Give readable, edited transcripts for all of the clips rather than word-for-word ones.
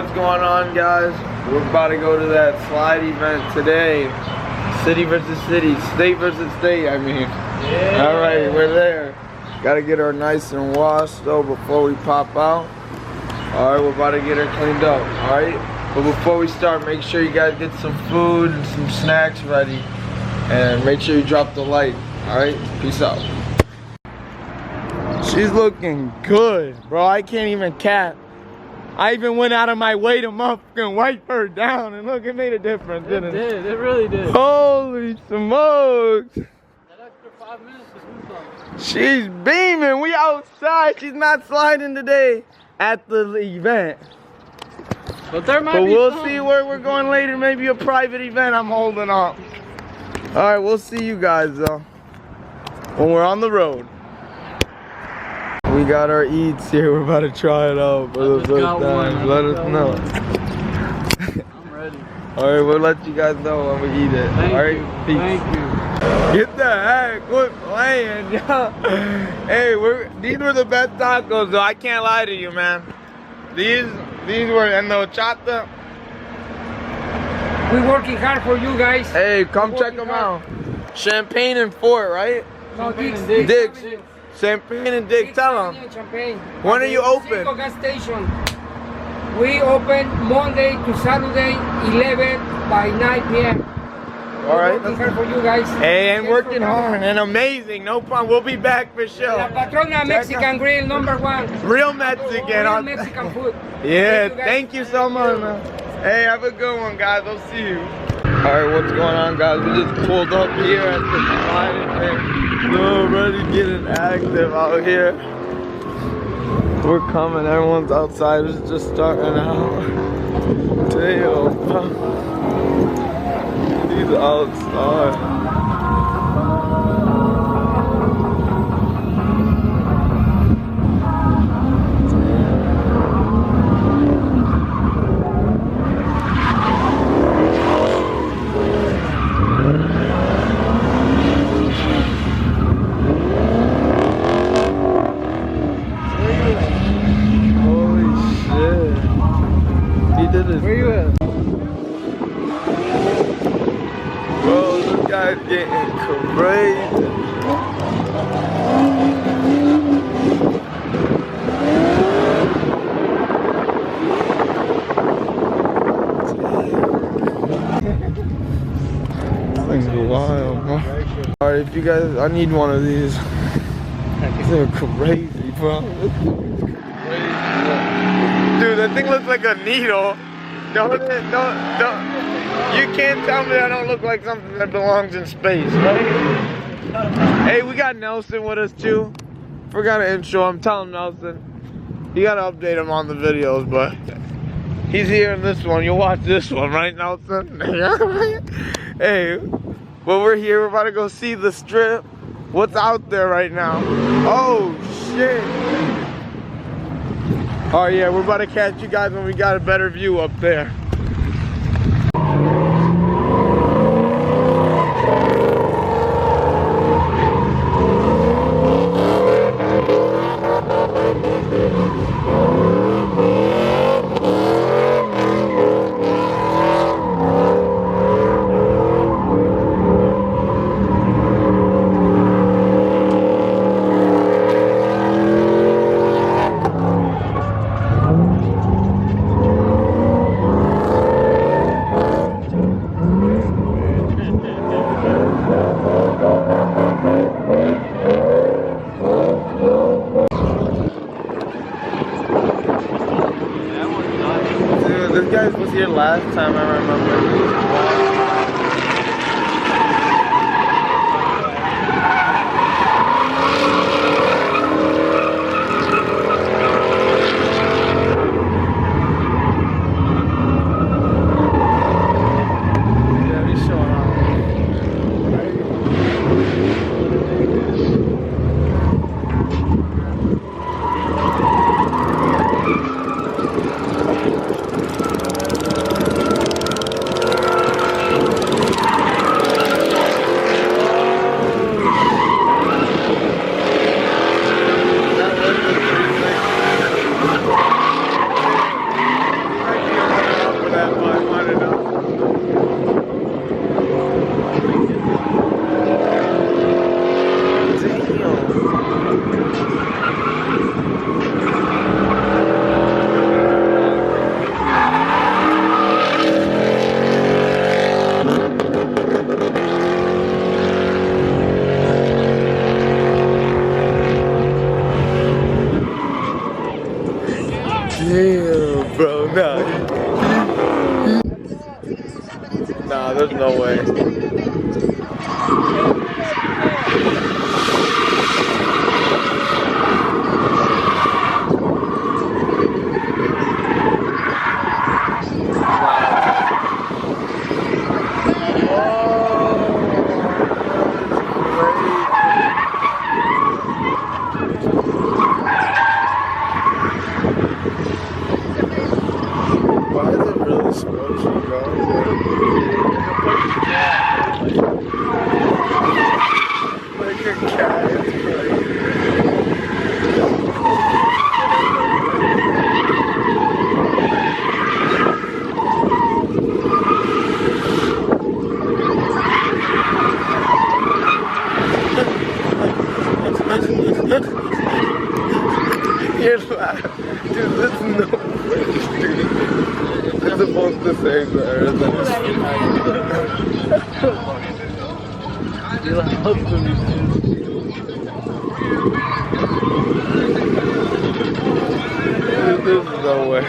what's going on, guys? We're about to go to that slide event today. City versus city, state versus state, I mean. Yeah. All right, we're there. Gotta get her nice and washed though before we pop out. All right, we're about to get her cleaned up, all right? But before we start, make sure you guys get some food and some snacks ready. And make sure you drop the like, all right? Peace out. She's looking good, bro. I can't even cap. I even went out of my way to motherfucking wipe her down, and look, it made a difference, didn't it? It really did. Holy smokes. That extra 5 minutes is moved on. She's beaming. We outside. She's not sliding today at the event. But there might But be we'll some. see where we're going later. Maybe a private event I'm holding up. All right, we'll see you guys though when we're on the road. We got our eats here. We're about to try it out for the first time. Let us know. I'm ready. All right, we'll let you guys know when we eat it. Thank All right, you. peace. Thank you. Get the heck, quit playing, yo. Hey, these were the best tacos, though. I can't lie to you, man. These were, and the horchata. We're working hard for you guys. Hey, come check them out. Champagne and Fort, right? No, Dick's. Dick's. Champagne and Dick, tell them. Champagne. When are you open? Cinco gas station. We open Monday to Saturday, 11 by 9 p.m. All right. Working hard for you guys. Hey, and working hard and amazing. No problem. We'll be back for sure. La Patrona Mexican Grill, #1. Real Mexican. Real Mexican food. Yeah, thank you so much, man. Hey, have a good one, guys. I'll see you. All right, what's going on, guys? We just pulled up here at the slide event. We're already getting active out here. We're coming. Everyone's outside. It's just starting out. Damn. He's outside. Where you at? Bro, this guy's getting crazy. This thing's wild, bro. Alright, if you guys, I need one of these. They're crazy, bro. Dude, that thing looks like a needle. Don't. You can't tell me that don't look like something that belongs in space, right? Hey, we got Nelson with us too. Forgot to intro him. Tell him, Nelson. You gotta update him on the videos, but he's here in this one. You'll watch this one, right, Nelson? Hey, well, we're here. We're about to go see the strip. What's out there right now? Oh, shit. Oh yeah, we're about to catch you guys when we got a better view up there. This guy was here last time, I remember. Damn, bro. Nah, there's no way. Why is it really smushy, bro? Like a cat. You're laughing. Dude, there's no way, dude. It's supposed to save the earth. You're helping me, dude. There's no way.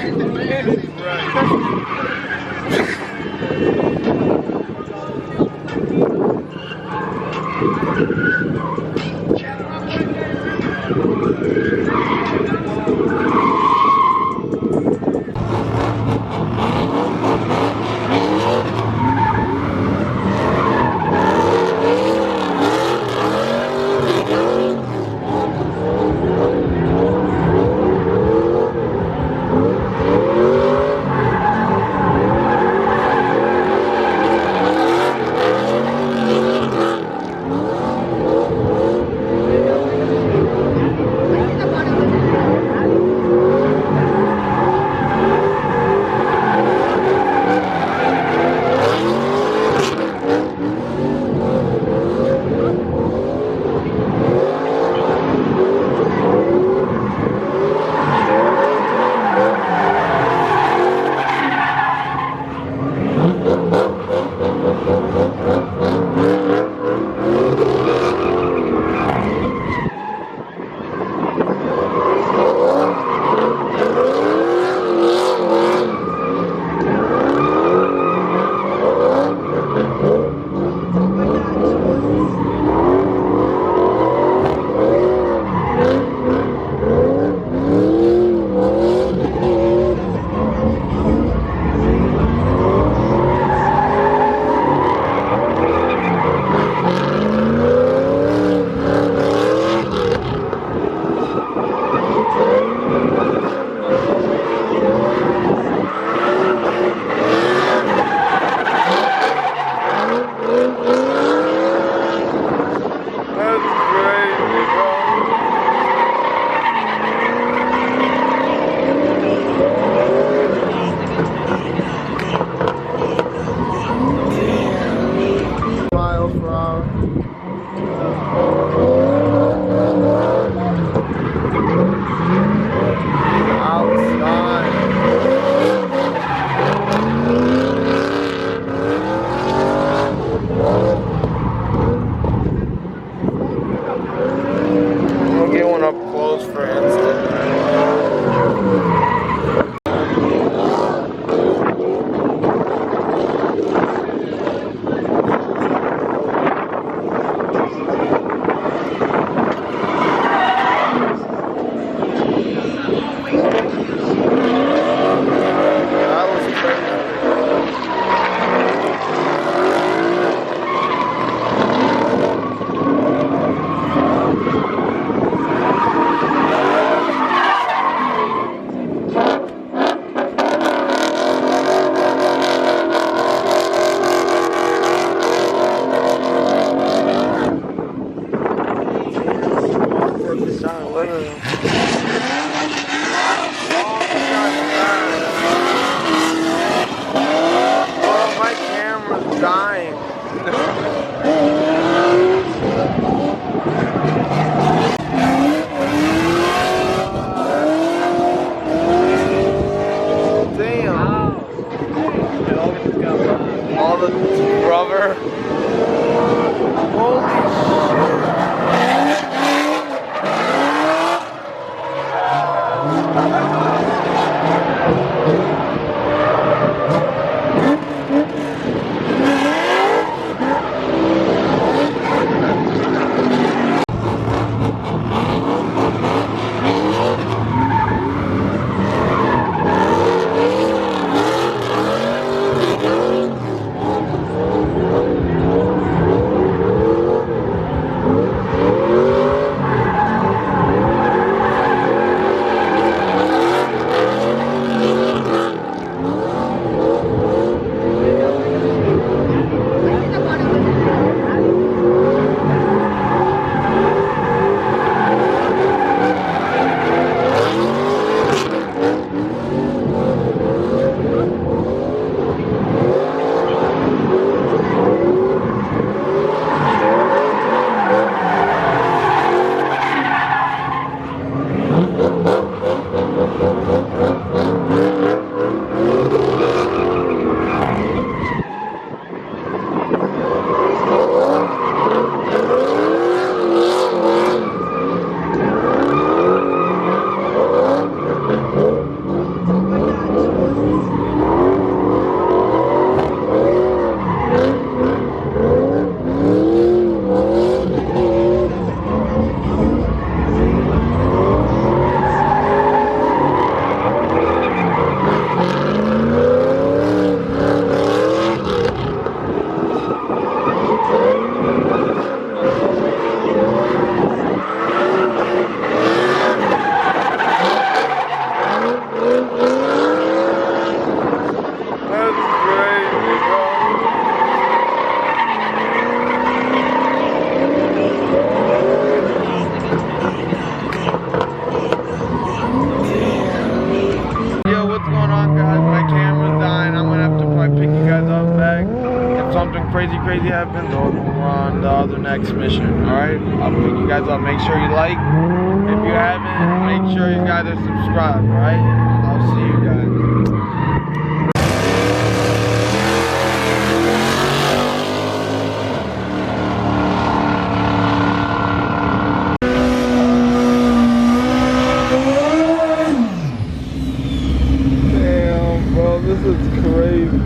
crazy happens, or we're on the other next mission. Alright? I'll pick you guys up. Make sure you like. If you haven't, make sure you guys are subscribed, alright? I'll see you guys. Damn, bro, this is crazy.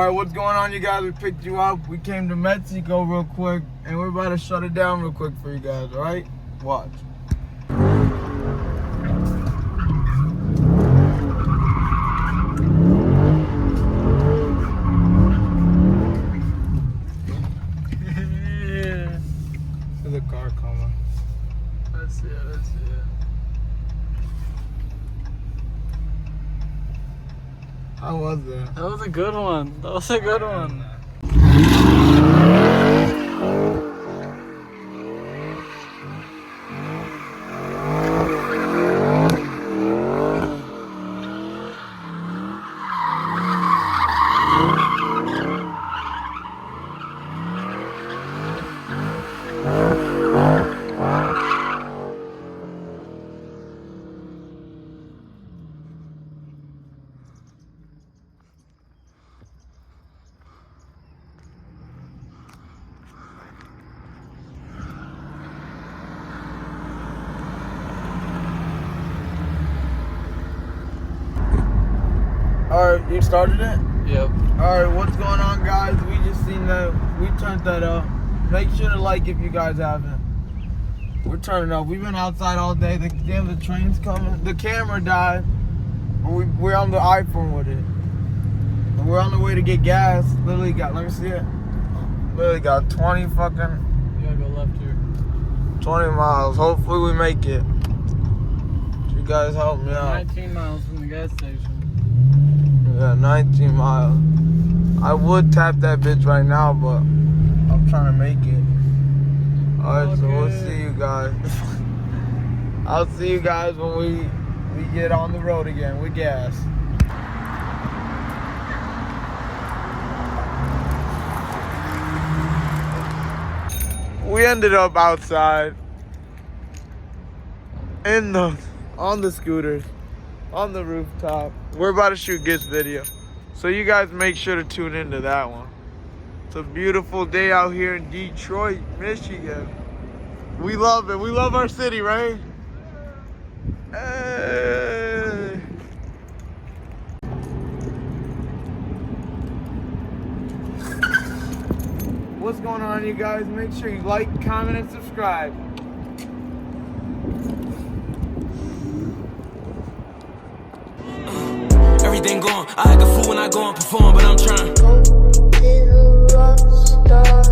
What's going on, you guys? We picked you up. We came to Mexico real quick, and we're about to shut it down real quick for you guys, all right? Watch. Yeah. There's a car coming. Let's see it, let's see it. How was that? That was a good one. That was a good one. Alright, you started it? Yep. Alright, what's going on, guys? We just seen that. We turned that up. Make sure to like if you guys haven't. We're turning up. We've been outside all day. The train's coming. The camera died. We're on the iPhone with it. And we're on the way to get gas. Literally got, let me see it. Literally got 20 fucking... You gotta go left here. 20 miles. Hopefully we make it. You guys help me out. 19 miles from the gas station. Yeah, 19 miles. I would tap that bitch right now, but I'm trying to make it. Alright, so we'll see you guys. I'll see you guys when we get on the road again with gas. We ended up outside on the scooters, on the rooftop. We're about to shoot Git's video, so you guys make sure to tune into that one. It's a beautiful day out here in Detroit, Michigan. We love it. We love our city, right? Hey. What's going on, you guys? Make sure you like, comment, and subscribe. Everything going, I act a fool when I go and perform, but I'm trying. Little rock star.